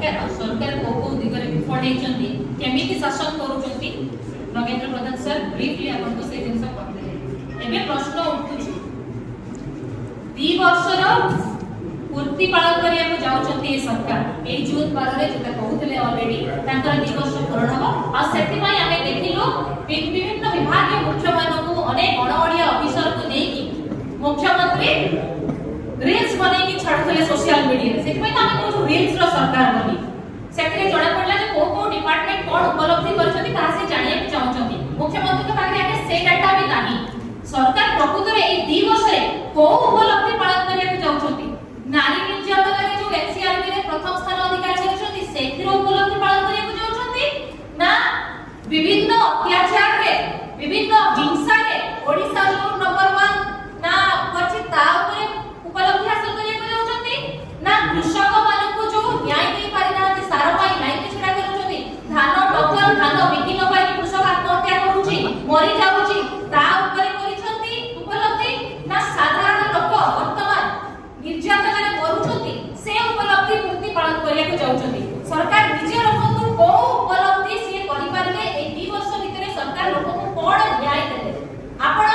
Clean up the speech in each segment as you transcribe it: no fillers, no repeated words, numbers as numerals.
सरकार को दिगरे विफल हेचंती केमिति शासन करूचंती नगेंद्र प्रधान सर ब्रीफली आपन को से जिंस कहले एबे प्रश्न उठुची 2 वर्षर पूर्ति पालन करिया को जाउचंती ए सरकार ए जून 12 रे जेता कहउतले ऑलरेडी तांकर 2 वर्ष पूर्ण हो आ सेति पई हमें देखिलो विभिन्न विभागीय मुख्य मानकु अनेक अणअणिया ऑफिसर को देकी मुख्यमंत्री रील्स बने की छाड़थले सोशल मीडिया सेति पई हमें को रील्स रो सरकार बनी सेति जणा पडला जे को डिपार्टमेंट कोन उपलब्धि करछथि ता से जानिया के चाहछथि मुख्यमंत्री के पाखे आके से डाटा भी नाही सरकार प्रकृत रे ए 2 वर्ष रे को उपलब्धि पालन करिया के चाहछथि नारी निर्यातन रे जो एनसीआरबी रे प्रथम स्थान अधिकार करछथि सेतिर उपलब्धि पालन करिया के चाहछथि ना विभिन्न अत्याचार रे विभिन्न हिंसा रे ओडिसा जो नंबर 1 ना करछि ता ऊपर उपलब्धि हासिल करिया के चाहछथि ना कृषक मानकु जो न्याय दे पारिना सारा पाई लाइन छुड़ा करछथि धान टकर धान बिकिन पाई कृषक आत्महत्या करूछि मरि जाउछि ता ऊपर करिछथि उपलब्धि ना साधारण लोक वर्तमान निर्यातन रे करूछथि से उपलब्धि पूर्ति पालन करिया के चाहछथि सरकार निजे लोकन को उपलब्धि से करि पारले ए 2 वर्ष भितरे सरकार लोकन को कोन न्याय देले आपण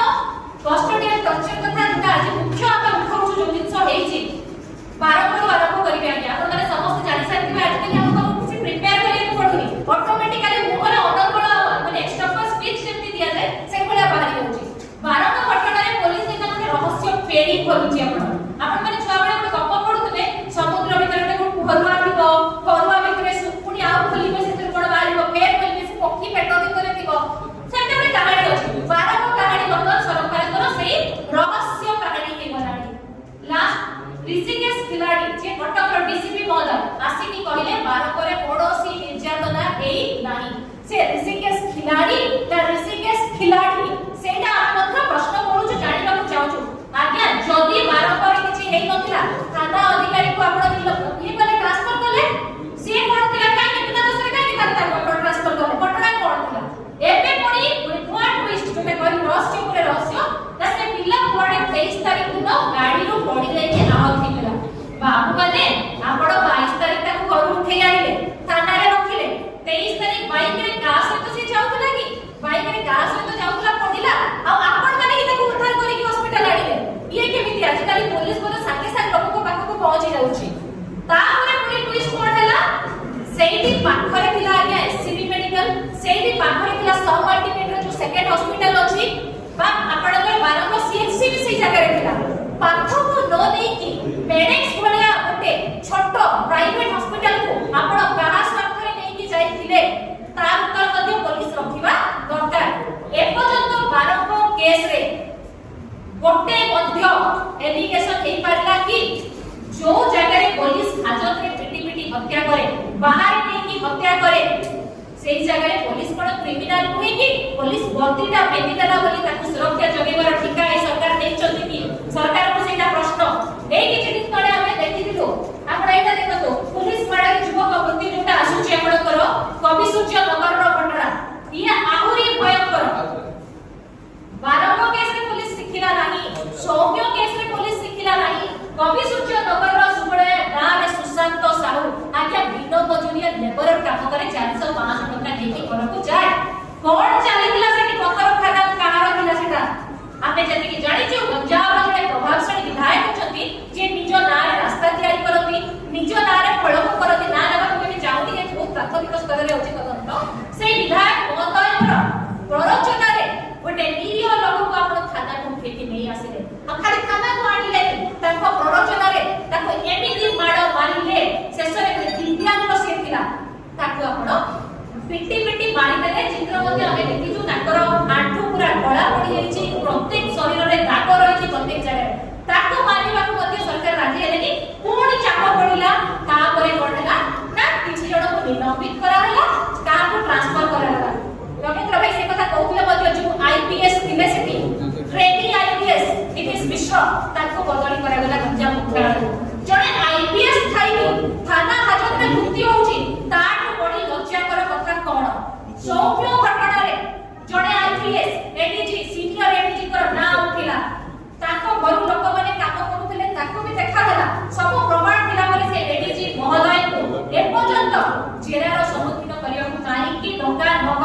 कस्टोडियल टर्चर कथा जोटा आज मुख्य आपण उठाउछु जो जिंस हेछि बारंबार आरंभ करिबे आज्ञा आपण माने समस्त जानि साथिबे आज के हमको किछि प्रिपेयर करिया पड़ुनी ऑटोमेटिकली मुहर अनर्गल माने एक्स्ट्रा फर्स्ट स्पीच जेमति दिया जाय से भलिया बाहरी होछि बारंबार घटना रे पुलिस ने माने रहस्य पेड़ी खोलुछि आपण माने छुआ बेले ଗୋଟେ ଗପ ପଢୁଥିଲେ ସମୁଦ୍ର ଭିତରେ ଗୋଟେ ଫରୁଆ ଥିବ ଫରୁଆ ଭିତରେ ପୁଣି ଆଉ ଖୋଲିବେ ସେଥିରେ କଣ ବାହାରିବ ଫେର ଖୋଲିବେ ସେ ପକ୍ଷୀ ପେଟ ଭିତରେ ଥିବ ସେଟା ଗୋଟେ କାହାଣୀ ଅଛି ବାରକ କାହାଣୀ ବର୍ତ୍ତମାନ ସରକାରଙ୍କର ସେଇ ରହସ୍ୟ କାହାଣୀ ହେଇ ଗଲାଣି ଲାଷ୍ଟ ऋषिकेश खिलाड़ी जे कटकर डीसीपी महोदय आसिकी कहले बारकरे पड़ोसी निर्यातना हेई नाही से ऋषिकेश खिलाड़ी या ऋषिकेश खिलाड़ी सेटा आपण प्रश्न पढुछु जानिबा को चाहछु आज्ञा जदी बारकर किछि हेई नथिला थाना अधिकारी को आपण ये कले ट्रांसफर कले से कोन थिला काई कि बिना दोसरे काई करता को ट्रांसफर कले घटना कोन थिला एबे पुनी पुनी ट्विस्ट जोमे कहली रहस्य पुरे रहस्य ना से पिला कोडे 23 तारिख दिन गाड़ी रो पड़ी जाई के आहत थिला बाबू माने आपण 22 तारिख तक घर उठे आइले थाना रे रखिले 23 तारिख बाइक रे का सहित से जाउतला कि बाइक रे का सहित जाउतला पडिला आ आपण माने कि ताको उद्धार करी कि हॉस्पिटल आइले ये केमिति आज काली पुलिस को संगे संगे लोक को पाख को पहुंची जाउची तापरे पुनी ट्विस्ट कोन हैला सेठी पाखरे थिला आज्ञा एससीबी मेडिकल सेठी पाखरे थिला सब मल्टीमीटर जो सेकंड हॉस्पिटल अछि बा आपण को 12 को सीएचसी भी सही जगह रे थिला पाख को न देई कि पेडेक्स भलिया ओटे छोटो प्राइवेट हॉस्पिटल को आपण कहा स्वार्थरे नै कि जाई थिले तार उत्तर मध्ये पुलिस रखिबा दरकार ए पर्यंत 12 को केस रे गोटे मध्य एलिगेशन हे पारला कि जो जगह रे पुलिस हाजत रे पिटी पिटी हत्या करे बाहर नै कि हत्या करे सेही जगह रे पुलिस कोन क्रिमिनल होई कि पुलिस बर्तीटा बेदितला बोली ताकू सुरक्षा जगेबार ठिका ए सरकार देखचथि कि सरकार को सेटा प्रश्न ए किछि दिन तळे हमें देखिथिलु आपण एटा देखतो पुलिस माडा युवक वृत्ति जोटा आसुची आपणकर कवि सूर्य नगर रो घटना ये आहुरी भयंकर बारंग केस रे पुलिस सिखिला नाही सौम्य केस रे पुलिस सिखिला नाही कवि सूर्य नगर रो सुबळे गां रे सुशांत साहू आज्ञा बिनो मजूरिया लेबर काम करे 400 500 टका देकी घर को जाए कोन चलीतिला सेठी पत्थर खाना कहार थिला सेटा आपे जति कि जानि छु पंजाब रो जे प्रभावशाली विधायक छथि जे निजो नारे रास्ता तयारी करथि निजो नारे फळक करथि ना ना केबे जाउति जे बहुत प्राथमिक स्तर रे अछि तदंत से विधायक महोदयकर प्ररोचना रे गोटे निरीह लोक को आपण थाना को फेकी नै आसिले खाली थाना को आनिले ताको प्ररोचना रे ताको एमिति माडो मारिले शेषरे दिव्यांग से थिला ताको आपण पिटी पिटी मारी देले चित्र मध्ये हमें देखि छु ताकर आंठू पूरा गळा पड़ी जाई छि प्रत्येक शरीर रे दाग रही छि प्रत्येक जगह ताको मारिबा को मध्ये सरकार राजी हेलेनी कोणी चाप पडिला ता परे कोडला ना किछि जण को निलंबित करा हला ता को ट्रांसफर करा हला रविंद्र भाई से कथा कहउले मध्ये जो आईपीएस थिले सेठी ट्रेनी आईपीएस नितीश मिश्र ताको बदली करा गला गंजा मुख्यालय जणे आईपीएस थाई थाना हाजत में मुक्ति होउची ताटू बडी लज्जा कर कथा कोन सौम्य घटना रे जणे आईपीएस एडीजी सीनियर एडीजी कर ना उठिला ताको घर लोक माने काम करूथिले ताको भी देखा हला सब प्रमाण थिला परे से एडीजी ଜେରାର ସମ୍ମୁଖୀନ କରିବାକୁ କାହିଁକି ଟଙ୍କା ନ